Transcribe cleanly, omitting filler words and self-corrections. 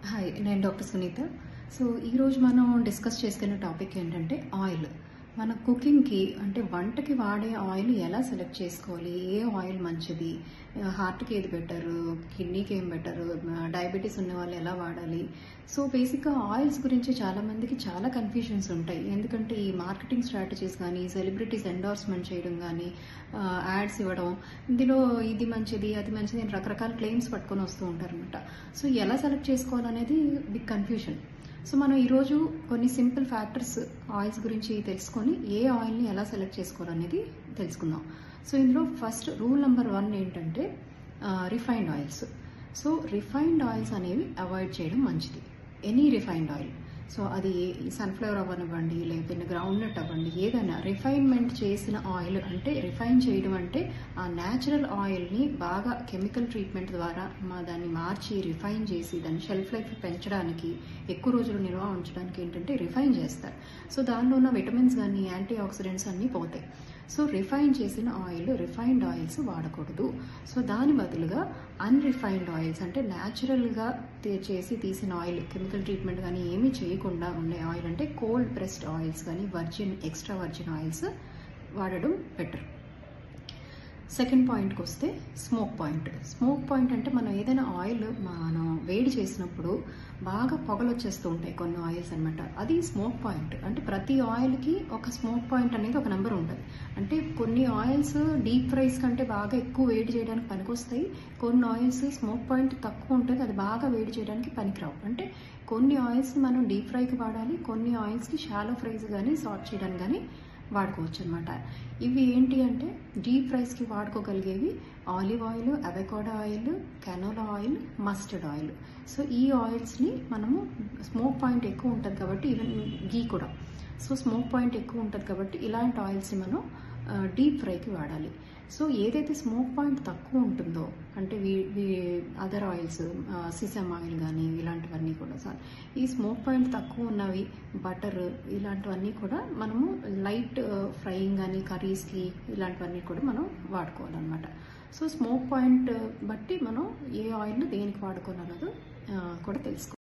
Hi, నేను doctor Sunitha. So ఈరోజు మనం డిస్కస్ చేసుకునే టాపిక్ ఏంటంటే ఆయిల్. మన కుకింగ్కి అంటే వంటకి వాడే ఆయిల్ ఎలా సెలెక్ట్ చేసుకోవాలి, ఏ ఆయిల్ మంచిది, హార్ట్కి ఏది బెటరు, కిడ్నీకి ఏం బెటరు, డయాబెటీస్ ఉన్న వాళ్ళు ఎలా వాడాలి. సో బేసిక్గా ఆయిల్స్ గురించి చాలామందికి చాలా కన్ఫ్యూజన్స్ ఉంటాయి. ఎందుకంటే ఈ మార్కెటింగ్ స్ట్రాటజీస్ కానీ, సెలబ్రిటీస్ ఎండార్స్మెంట్ చేయడం కానీ, యాడ్స్ ఇవ్వడం, ఇందులో ఇది మంచిది అది మంచిది అని రకరకాల క్లెయిమ్స్ పట్టుకొని వస్తూ ఉంటారనమాట. సో ఎలా సెలెక్ట్ చేసుకోవాలనేది బిగ్ కన్ఫ్యూజన్. సో మనం ఈరోజు కొన్ని సింపుల్ ఫ్యాక్టర్స్ ఆయిల్స్ గురించి తెలుసుకొని ఏ ఆయిల్ని ఎలా సెలెక్ట్ చేసుకోవాలనేది తెలుసుకుందాం. సో ఇందులో ఫస్ట్ రూల్ నెంబర్ 1 ఏంటంటే refined oils. So refined oils అనేవి అవాయిడ్ చేయడం మంచిది. ఎనీ రిఫైన్డ్ ఆయిల్, సో అది సన్ఫ్లవర్ అవ్వనివ్వండి, లేకపోతే గ్రౌండ్ నట్ అవ్వండి, ఏదైనా రిఫైన్మెంట్ చేసిన ఆయిల్. అంటే రిఫైన్ చేయడం అంటే ఆ న్యాచురల్ ఆయిల్ని బాగా కెమికల్ ట్రీట్మెంట్ ద్వారా దాన్ని మార్చి రిఫైన్ చేసి దాన్ని షెల్ఫ్ లైఫ్ పెంచడానికి, ఎక్కువ రోజులు నిల్వ ఉంచడానికి ఏంటంటే రిఫైన్ చేస్తారు. సో దానిలో ఉన్న విటమిన్స్ కానీ యాంటీ ఆక్సిడెంట్స్ అన్నీ పోతాయి. సో రిఫైన్ చేసిన ఆయిల్, రిఫైన్డ్ ఆయిల్స్ వాడకూడదు. సో దాని బదులుగా అన్రిఫైన్డ్ ఆయిల్స్ అంటే న్యాచురల్గా చేసి తీసిన ఆయిల్, కెమికల్ ట్రీట్మెంట్ కానీ ఏమీ చేయకుండా ఉండే ఆయిల్ అంటే కోల్డ్ ప్రెస్డ్ ఆయిల్స్ కానీ ఎక్స్ట్రా వర్జిన్ ఆయిల్స్ వాడడం బెటర్. సెకండ్ పాయింట్కి వస్తే స్మోక్ పాయింట్. స్మోక్ పాయింట్ అంటే మనం ఏదైనా ఆయిల్ మనం వేడి చేసినప్పుడు బాగా పొగలు వచ్చేస్తూ ఉంటాయి కొన్ని ఆయిల్స్ అనమాట. అది స్మోక్ పాయింట్. అంటే ప్రతి ఆయిల్కి ఒక స్మోక్ పాయింట్ అనేది ఒక నెంబర్ ఉంటుంది. అంటే కొన్ని ఆయిల్స్ డీప్ ఫ్రైస్ కంటే బాగా ఎక్కువ వేడి చేయడానికి పనికొస్తాయి. కొన్ని ఆయిల్స్ స్మోక్ పాయింట్ తక్కువ ఉంటుంది, అది బాగా వేడి చేయడానికి పనికిరావు. అంటే కొన్ని ఆయిల్స్ మనం డీప్ ఫ్రైకి వాడాలి, కొన్ని ఆయిల్స్కి షాలో ఫ్రైస్ కానీ సాట్ చేయడానికి కానీ వాడుకోవచ్చు అనమాట. ఇవి ఏంటి అంటే డీప్ ఫ్రైస్కి వాడుకోగలిగేవి olive oil, avocado oil, canola oil, mustard oil. So ఈ ఆయిల్స్ని మనము స్మోక్ పాయింట్ ఎక్కువ ఉంటుంది కాబట్టి, ఈవెన్ గీ కూడా. సో స్మోక్ పాయింట్ ఎక్కువ ఉంటుంది కాబట్టి ఇలాంటి ఆయిల్స్ని మనం డీప్ ఫ్రైకి వాడాలి. సో ఏదైతే స్మోక్ పాయింట్ తక్కువ ఉంటుందో అంటే అదర్ ఆయిల్స్, సిసమ్ ఆయిల్ కానీ ఇలాంటివన్నీ కూడా, ఈ స్మోక్ పాయింట్ తక్కువ ఉన్నవి బటర్ ఇలాంటివన్నీ కూడా మనము లైట్ ఫ్రైయింగ్ కానీ కర్రీస్కి ఇలాంటివన్నీ కూడా మనం వాడుకోవాలన్నమాట. సో స్మోక్ పాయింట్ బట్టి మనం ఏ ఆయిల్ దేనికి వాడుకోవాలన్నదో కూడా తెలుసుకోవాలి.